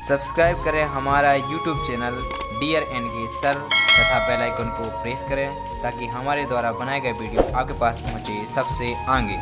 Subscribe करें हमारा YouTube channel dear N के सर तथा बेल आइकन को प्रेस करें ताकि हमारे द्वारा बनाए गए वीडियो आपके पास पहुंचे सबसे आगे।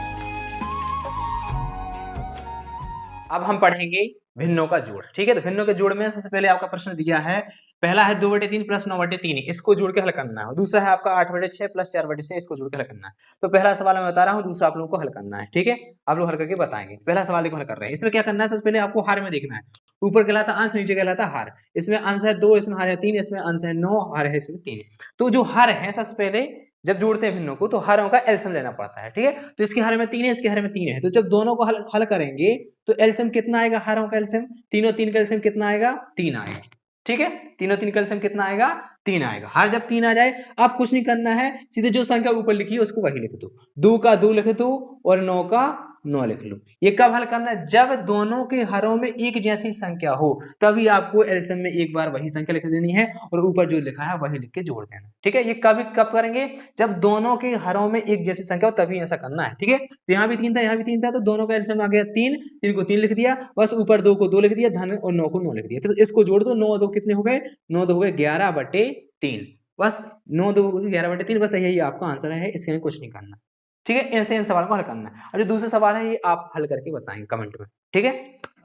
अब हम पढ़ेंगे भिन्नों का जोड़। ठीक है, तो भिन्नों के जोड़ में सबसे पहले आपका प्रश्न दिया है, पहला है 2/3 प्लस 9/3, इसको जोड़ के हल करना है। दूसरा है आपका 8/6 प्लस 4/6, इसको जोड़ के हल करना है। तो पहला सवाल मैं बता रहा हूँ, दूसरा आप लोगों को हल करना है। ठीक है, आप लोग हल करके बताएंगे। पहला सवाल देखो हल कर रहे हैं। इसमें क्या करना है, सबसे पहले आपको हार में देखना है। ऊपर कहलाता अंश, नीचे कहलाता हार। इसमें अंश है 2, इसमें हार है 3, इसमें अंश है 9, हार है इसमें 3। तो जो हार है सबसे पहले जब जोड़ते हैं भिन्नों को तो हरों का एलसीएम लेना पड़ता है। ठीक है, तो इसके हर में 3 है, इसके हर में 3 है, तो जब दोनों को हल करेंगे तो एलसीएम कितना आएगा, हरों का एलसीएम, तीनों 3 का एलसीएम कितना आएगा, 3 आएगा। ठीक है, तीनों 3 का एलसीएम कितना आएगा, 3 आएगा। हर जब 3 आ जाए आप कुछ नहीं करना है, सीधे जो संख्या ऊपर लिखी है उसको वही लिख दो। 2 का 2 लिख दो और 9 का 9 लिख लो। ये कब हल करना है, जब दोनों के हरों में एक जैसी संख्या हो तभी आपको एलसीएम में एक बार वही संख्या लिख देनी है और ऊपर जो लिखा है वही लिख के जोड़ देना। ठीक है, ये कब करेंगे, जब दोनों के हरों में एक जैसी संख्या हो तभी ऐसा करना है। ठीक है, तो यहाँ भी 3 था, यहाँ भी 3 था, तो दोनों का एलसीएम आ गया 3, 3 को 3 लिख दिया, बस ऊपर 2 को 2 लिख दिया, धन और 9 को 9 लिख दिया। तो इसको जोड़ दो, 9 2 कितने हो गए, 9 2 हो गए 11/3, बस 9 2 11/3, बस यही आपका आंसर है, इसके में कुछ नहीं करना। ठीक है, ऐसे इन सवाल को हल करना है। और जो दूसरे सवाल है ये आप हल करके बताएंगे कमेंट में। ठीक है,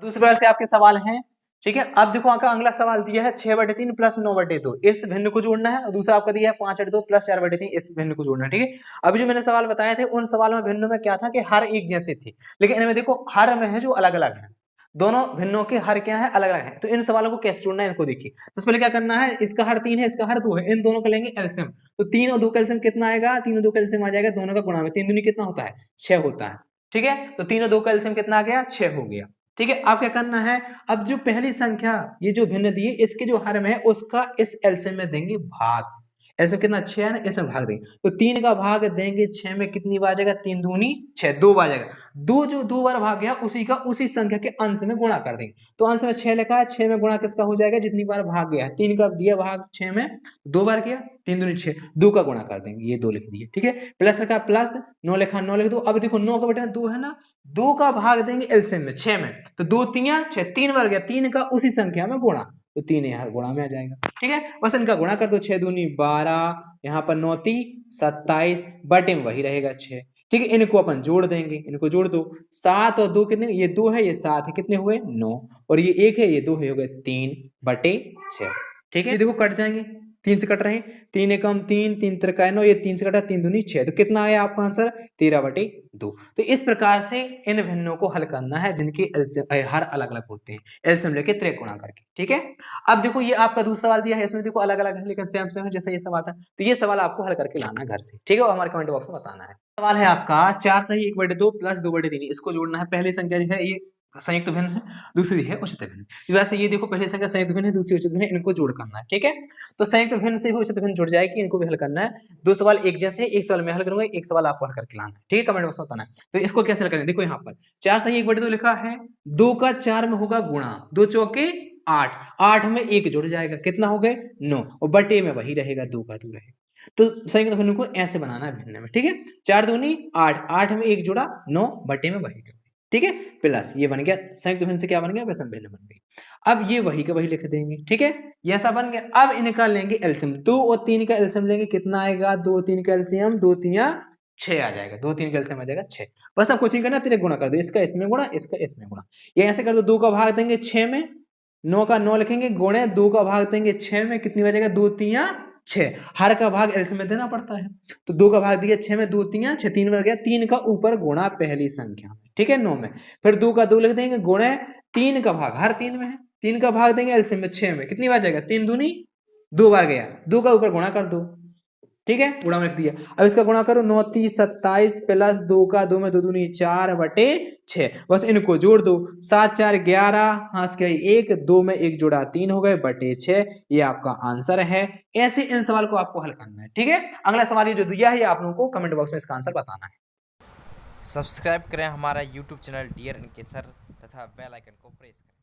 दूसरे प्रकार से आपके सवाल हैं। ठीक है, अब देखो आपका अगला सवाल दिया है 6/3 प्लस 9/2, इस भिन्न को जोड़ना है। और दूसरा आपका दिया है 5/2 प्लस 4/3, इस भिन्न को जोड़ना है। ठीक है, अभी जो मैंने सवाल बताए थे उन सवालों में भिन्नों में क्या था कि हर एक जैसे थे, लेकिन इनमें देखो हर में है जो अलग अलग है, दोनों भिन्नों के हर क्या है, अलग अलग है। तो इन सवालों को कैसे जोड़ना है इनको देखिए। तो पहले क्या करना है, इसका हर 3 है, इसका हर 2 है, इन दोनों का लेंगे एलसीएम। तो 3 और 2 का एलसीएम कितना आएगा, 3 और 2 का एलसीएम आ जाएगा दोनों का गुणा में, 3 दूनी कितना होता है, 6 होता है। ठीक है, तो 3 और 2 का एलसीएम कितना आ गया, 6 हो गया। ठीक है, अब क्या करना है, अब जो पहली संख्या ये जो भिन्न दिए इसके जो हर में है उसका इस एलसीएम में देंगे भाग। एलसीएम कितना, 6 है ना, इसमें भाग देंगे। तो 3 का भाग देंगे 6 में, कितनी बार जाएगा, 3 दूनी 6, 2 बार जाएगा। जो 2 बार भाग गया उसी का उसी संख्या के अंश में गुणा कर देंगे। तो अंश में 6 लिखा है, 6 में गुणा किसका हो जाएगा, जितनी बार भाग गया है। 3 का दिया भाग 6 में, 2 बार किया, 3 दूनी 6, 2 का गुणा कर देंगे, ये 2 लिख दिए। ठीक है, प्लस लिखा प्लस, 9 लिखा 9 लिख दो। अब देखो 9 का बटे 2 है ना, 2 का भाग देंगे एलसीएम में 6 में, तो 2 3 6, 3 बार गया, 3 का उसी संख्या में गुणा, तो 3 यहाँ गुणा में आ जाएगा। ठीक है, बस इनका गुणा कर दो, 6 दूनी 12, यहाँ पर 9 ती 27, बटे में वही रहेगा 6। ठीक है, इनको अपन जोड़ देंगे, इनको जोड़ दो, 7 और 2 कितने, ये 2 है ये 7 है, कितने हुए 9, और ये 1 है ये 2 है, हो गए 3/6। ठीक है, ये देखो कट जाएंगे, 3 से कट रहे हैं, 3 एकम 3, 3 त्रिका 9, ये 3 से कटा, 3 दूनी 6, तो कितना आया आपका आंसर, 13/2। तो इस प्रकार से इन भिन्नों को हल करना है जिनके एलसीएम हर अलग अलग होते हैं, एलसीएम लेके त्रिक गुणा करके। ठीक है, अब देखो ये आपका दूसरा सवाल दिया है, इसमें देखो अलग अलग है लेकिन सेम सेम है जैसा ये सवाल था। तो ये सवाल आपको हल करके लाना है घर से। ठीक है, और हमारे कमेंट बॉक्स में बताना है। सवाल है आपका 4 सही 1/2 प्लस 2/3, इसको जोड़ना है। पहली संख्या जो है ये संयुक्त भिन्न है, दूसरी है उचित भिन्न। वैसे ये देखो पहली संख्या संयुक्त भिन्न है, दूसरी उचित भिन्न है, इनको जोड़ करना है। ठीक है, तो संयुक्त भिन्न से भी उचित भिन्न जुड़ जाएगी, इनको भी हल करना है। 2 सवाल एक जैसे, एक सवाल मैं हल करूंगा, एक सवाल आपको हल करके लाना है। ठीक है, कमेंट बॉक्स में बताना है। तो इसको कैसे हल करेंगे, देखो यहाँ पर 4 सही 1/2 लिखा है, 2 का 4 में होगा गुणा, 2 चौके 8, 8 में 1 जुड़ जाएगा, कितना हो गए 9, और बटे में वही रहेगा, 2 का 2 रहेगा। तो संयुक्त भिन्न को ऐसे बनाना है भिन्न में। ठीक है, 4 दूनी 8, 8 में 1 जुड़ा, 9 बटे में वही। ठीक है, प्लस ये बन गया, संयुक्त भिन्न से क्या बन गया, विषम भिन्न बन गई। अब ये वही का वही लिख देंगे। ठीक है, ये ऐसा बन गया। अब इनका लेंगे एलसीएम, 2 और 3 का एलसीएम लेंगे, कितना आएगा, 2 3 का एलसीएम, 2 3 6 आ जाएगा, 2 3 का एलसीएम आ जाएगा 6। बस अब कुछ नहीं करना, तेरे गुणा कर दो, इसका इसमें गुणा, इसका इसमें गुणा, ये ऐसे कर दो। 2 का भाग देंगे 6 में, 9 का 9 लिखेंगे, गुणे 2 का भाग देंगे 6 में, कितनी बचेगा, 2 3 6, हर का भाग एलसीएम में देना पड़ता है। तो 2 का भाग दिया 6 में, 2 3 6, 3 बन गया, 3 का ऊपर गुणा पहली संख्या में। ठीक है, 9 में, फिर 2 का 2 लिख देंगे, गुणे 3 का भाग हर 3 में है, 3 का भाग देंगे एलसीएम में 6 में, कितनी बार जाएगा, 3 दूनी 2 बार गया, 2 का ऊपर गुणा कर दो। ठीक है, गुणा में लिख दिया। अब इसका गुणा करो, 9 3 27 प्लस 2 का 2 में 2 दूनी 4/6, बस इनको जोड़ दो, 7 4 11, हाथ के 1, 2 में 1 जोड़ा 3 हो गए, बटे 6, ये आपका आंसर है। ऐसे इन सवाल को आपको हल करना है। ठीक है, अगला सवाल ये जो दिया है आप लोगों को कमेंट बॉक्स में इसका आंसर बताना है। सब्सक्राइब करें हमारा यूट्यूब चैनल डियर एन के सर तथा बेल आइकन को प्रेस करें।